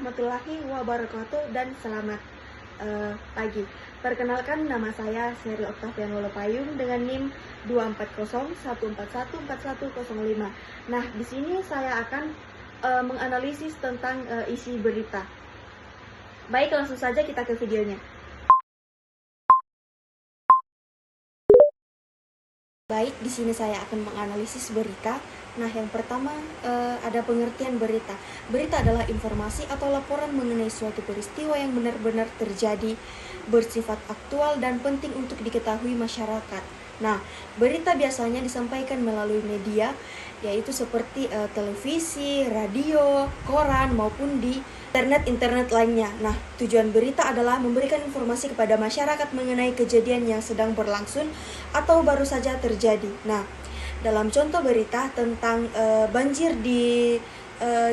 warahmatullahi wabarakatuh dan selamat pagi. Perkenalkan, nama saya Sheryl Octavian Wolopayung dengan NIM 24014141410. Nah, di sini saya akan menganalisis tentang isi berita. Baik, langsung saja kita ke videonya. Baik, di sini saya akan menganalisis berita. Nah, yang pertama ada pengertian berita. Berita adalah informasi atau laporan mengenai suatu peristiwa yang benar-benar terjadi, bersifat aktual dan penting untuk diketahui masyarakat. Nah, berita biasanya disampaikan melalui media, yaitu seperti televisi, radio, koran, maupun di internet lainnya. Nah, tujuan berita adalah memberikan informasi kepada masyarakat mengenai kejadian yang sedang berlangsung atau baru saja terjadi. Nah, dalam contoh berita tentang banjir di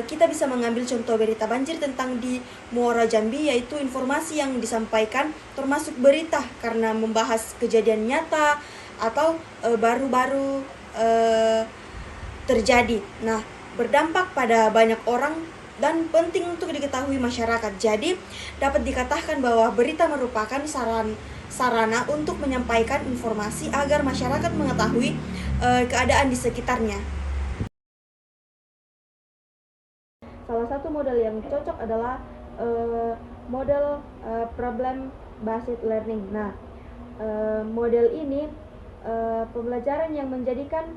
kita bisa mengambil contoh berita banjir tentang di Muara Jambi, yaitu informasi yang disampaikan termasuk berita karena membahas kejadian nyata atau baru-baru terjadi. Nah, berdampak pada banyak orang dan penting untuk diketahui masyarakat. Jadi, dapat dikatakan bahwa berita merupakan sarana untuk menyampaikan informasi agar masyarakat mengetahui keadaan di sekitarnya. Salah satu model yang cocok adalah model problem based learning. Nah, model ini pembelajaran yang menjadikan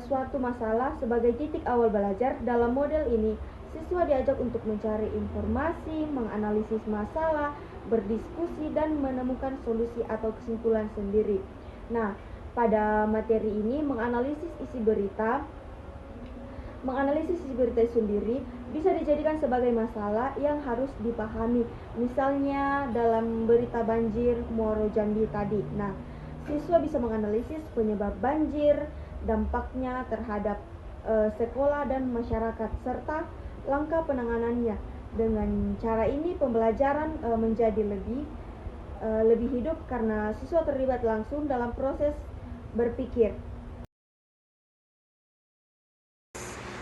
suatu masalah sebagai titik awal belajar. Dalam model ini, siswa diajak untuk mencari informasi, menganalisis masalah, berdiskusi, dan menemukan solusi atau kesimpulan sendiri. Nah, pada materi ini menganalisis isi berita sendiri bisa dijadikan sebagai masalah yang harus dipahami. Misalnya dalam berita banjir Muaro Jambi tadi. Nah, siswa bisa menganalisis penyebab banjir, dampaknya terhadap sekolah dan masyarakat, serta langkah penanganannya. Dengan cara ini pembelajaran menjadi lebih hidup karena siswa terlibat langsung dalam proses berpikir.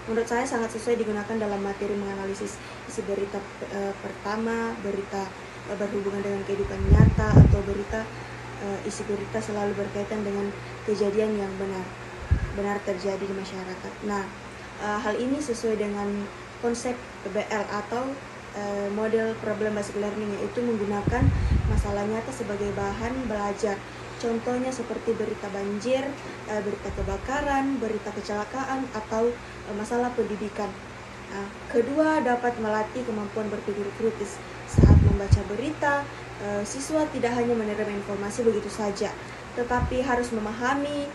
Menurut saya sangat sesuai digunakan dalam materi menganalisis isi berita pertama, berita berhubungan dengan kehidupan nyata, atau isi berita selalu berkaitan dengan kejadian yang benar terjadi di masyarakat. Nah, hal ini sesuai dengan konsep PBL atau model problem based learning, yaitu menggunakan masalah nyata sebagai bahan belajar. Contohnya seperti berita banjir, berita kebakaran, berita kecelakaan, atau masalah pendidikan. Nah, kedua, dapat melatih kemampuan berpikir kritis. Saat membaca berita, siswa tidak hanya menerima informasi begitu saja, tetapi harus memahami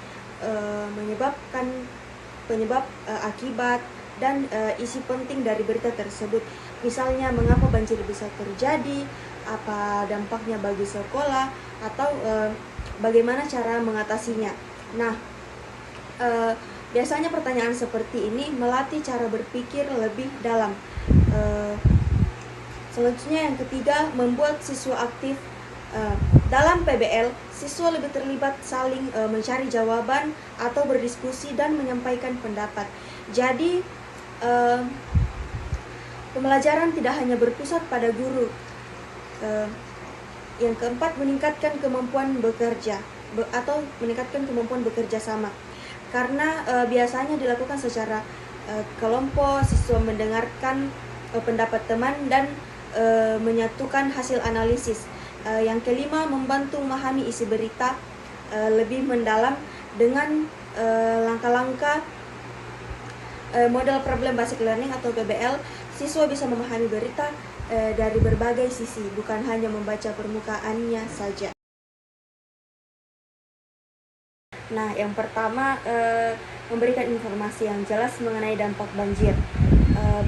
penyebab, akibat, dan isi penting dari berita tersebut. Misalnya, mengapa banjir bisa terjadi, apa dampaknya bagi sekolah, atau bagaimana cara mengatasinya. Nah, biasanya pertanyaan seperti ini melatih cara berpikir lebih dalam. Selanjutnya, yang ketiga, membuat siswa aktif. Dalam PBL, siswa lebih terlibat saling mencari jawaban atau berdiskusi dan menyampaikan pendapat. Jadi, pembelajaran tidak hanya berpusat pada guru. Yang keempat, meningkatkan kemampuan bekerja atau meningkatkan kemampuan bekerja sama. Karena biasanya dilakukan secara kelompok, siswa mendengarkan pendapat teman dan menyatukan hasil analisis. Yang kelima, membantu memahami isi berita lebih mendalam dengan langkah-langkah model problem basic learning atau PBL. Siswa bisa memahami berita dari berbagai sisi, bukan hanya membaca permukaannya saja. Nah, yang pertama, memberikan informasi yang jelas mengenai dampak banjir.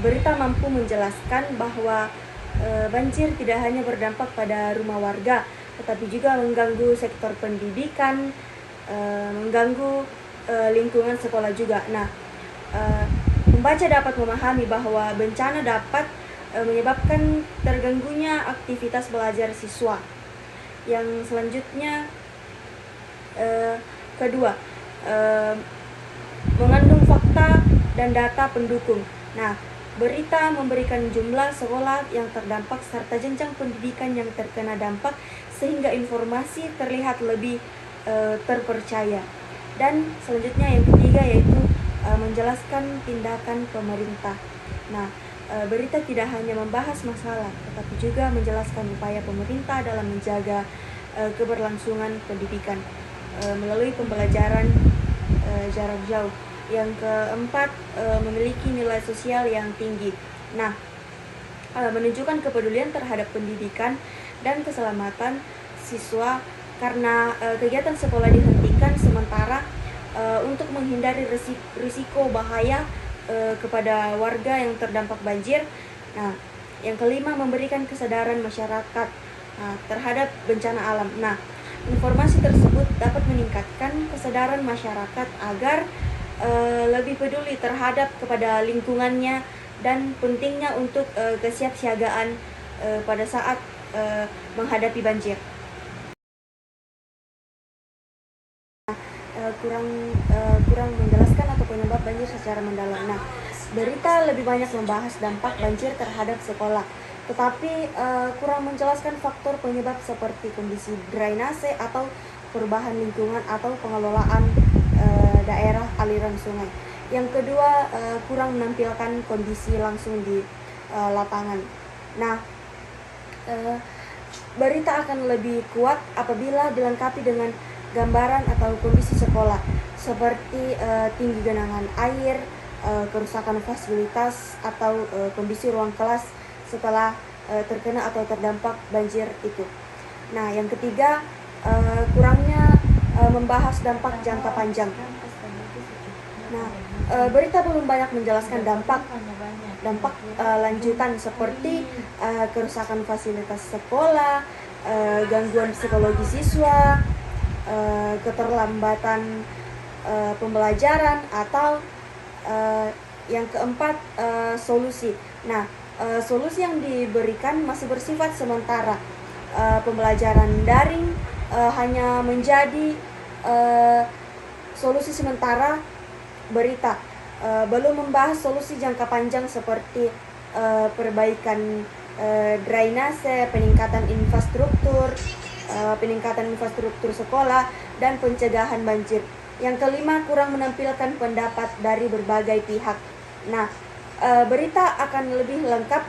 Berita mampu menjelaskan bahwa banjir tidak hanya berdampak pada rumah warga, tetapi juga mengganggu sektor pendidikan, mengganggu lingkungan sekolah juga. Nah, pembaca dapat memahami bahwa bencana dapat menyebabkan terganggunya aktivitas belajar siswa. Yang selanjutnya, kedua, mengandung fakta dan data pendukung. Nah, Berita memberikan jumlah sekolah yang terdampak serta jenjang pendidikan yang terkena dampak sehingga informasi terlihat lebih terpercaya. Dan selanjutnya yang ketiga yaitu menjelaskan tindakan pemerintah. Nah, berita tidak hanya membahas masalah, tetapi juga menjelaskan upaya pemerintah dalam menjaga keberlangsungan pendidikan melalui pembelajaran jarak jauh. Yang keempat, memiliki nilai sosial yang tinggi. Nah, menunjukkan kepedulian terhadap pendidikan dan keselamatan siswa karena kegiatan sekolah dihentikan sementara untuk menghindari risiko bahaya kepada warga yang terdampak banjir. Nah, yang kelima, memberikan kesadaran masyarakat terhadap bencana alam. Nah, informasi tersebut dapat meningkatkan kesadaran masyarakat agar lebih peduli terhadap kepada lingkungannya dan pentingnya untuk kesiapsiagaan pada saat menghadapi banjir. Kurang menjelaskan atau penyebab banjir secara mendalam. Nah, berita lebih banyak membahas dampak banjir terhadap sekolah, tetapi kurang menjelaskan faktor penyebab seperti kondisi drainase atau perubahan lingkungan atau pengelolaan daerah aliran sungai. Yang kedua, kurang menampilkan kondisi langsung di lapangan. Nah, berita akan lebih kuat apabila dilengkapi dengan gambaran atau kondisi sekolah seperti tinggi genangan air, kerusakan fasilitas atau kondisi ruang kelas setelah terkena atau terdampak banjir itu. Nah, yang ketiga, kurangnya membahas dampak jangka panjang. Nah, berita belum banyak menjelaskan dampak lanjutan seperti kerusakan fasilitas sekolah, gangguan psikologi siswa, keterlambatan pembelajaran, atau yang keempat, solusi. Nah, solusi yang diberikan masih bersifat sementara. Pembelajaran daring hanya menjadi solusi sementara berita, belum membahas solusi jangka panjang seperti perbaikan drainase, peningkatan infrastruktur sekolah, dan pencegahan banjir. Yang kelima, kurang menampilkan pendapat dari berbagai pihak. Nah, berita akan lebih lengkap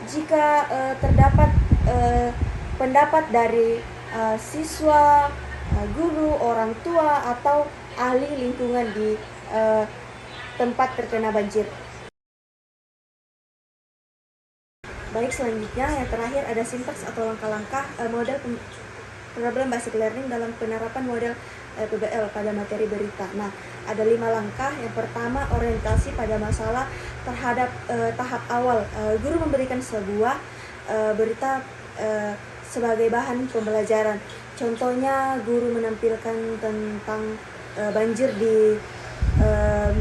jika terdapat pendapat dari siswa, guru, orang tua, atau ahli lingkungan di tempat terkena banjir. Baik, selanjutnya yang terakhir ada sintaks atau langkah-langkah model problem basic learning dalam penerapan model PBL pada materi berita. Nah, ada 5 langkah. Yang pertama, orientasi pada masalah terhadap tahap awal. Guru memberikan sebuah berita sebagai bahan pembelajaran. Contohnya, guru menampilkan tentang banjir di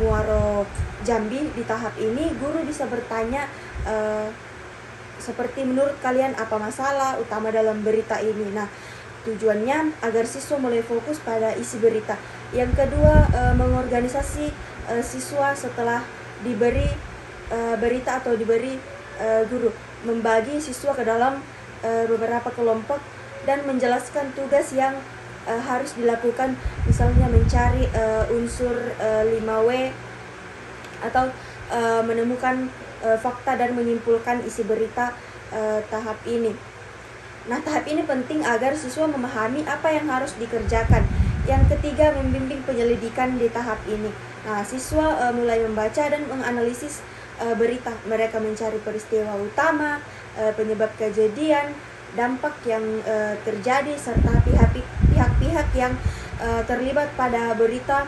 Muaro Jambi. Di tahap ini, guru bisa bertanya seperti, menurut kalian apa masalah utama dalam berita ini? Nah, tujuannya agar siswa mulai fokus pada isi berita. Yang kedua, mengorganisasi siswa setelah diberi berita atau diberi guru, membagi siswa ke dalam beberapa kelompok dan menjelaskan tugas yang harus dilakukan, misalnya mencari unsur 5W atau menemukan fakta dan menyimpulkan isi berita tahap ini. Nah, tahap ini penting agar siswa memahami apa yang harus dikerjakan. Yang ketiga, membimbing penyelidikan di tahap ini. Nah, siswa mulai membaca dan menganalisis berita. Mereka mencari peristiwa utama, penyebab kejadian, dampak yang terjadi, serta pihak-pihak yang terlibat pada berita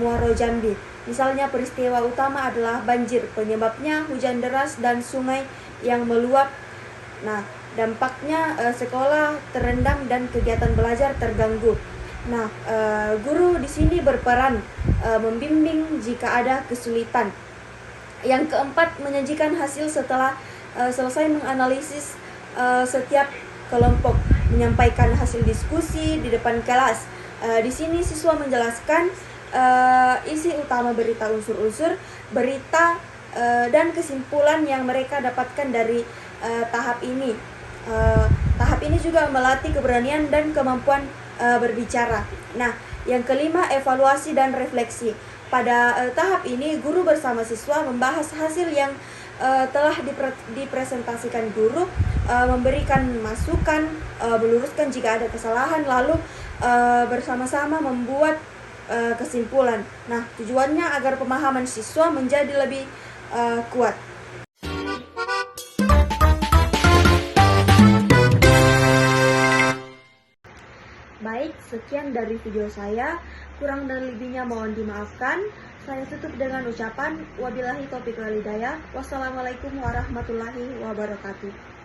Muaro Jambi. Misalnya, peristiwa utama adalah banjir, penyebabnya hujan deras dan sungai yang meluap. Nah, dampaknya sekolah terendam dan kegiatan belajar terganggu. Nah, guru di sini berperan membimbing jika ada kesulitan. Yang keempat, menyajikan hasil setelah selesai menganalisis setiap kelompok, menyampaikan hasil diskusi di depan kelas. Di sini siswa menjelaskan isi utama berita, unsur-unsur berita dan kesimpulan yang mereka dapatkan dari tahap ini. Tahap ini juga melatih keberanian dan kemampuan berbicara. Nah, yang kelima, evaluasi dan refleksi. Pada tahap ini, guru bersama siswa membahas hasil yang telah dipresentasikan guru, memberikan masukan, meluruskan jika ada kesalahan, lalu bersama-sama membuat kesimpulan. Nah, tujuannya agar pemahaman siswa menjadi lebih kuat. Baik, sekian dari video saya. Kurang dan lebihnya mohon dimaafkan. Saya tutup dengan ucapan wabillahi taufiq wal hidayah. Wassalamualaikum warahmatullahi wabarakatuh.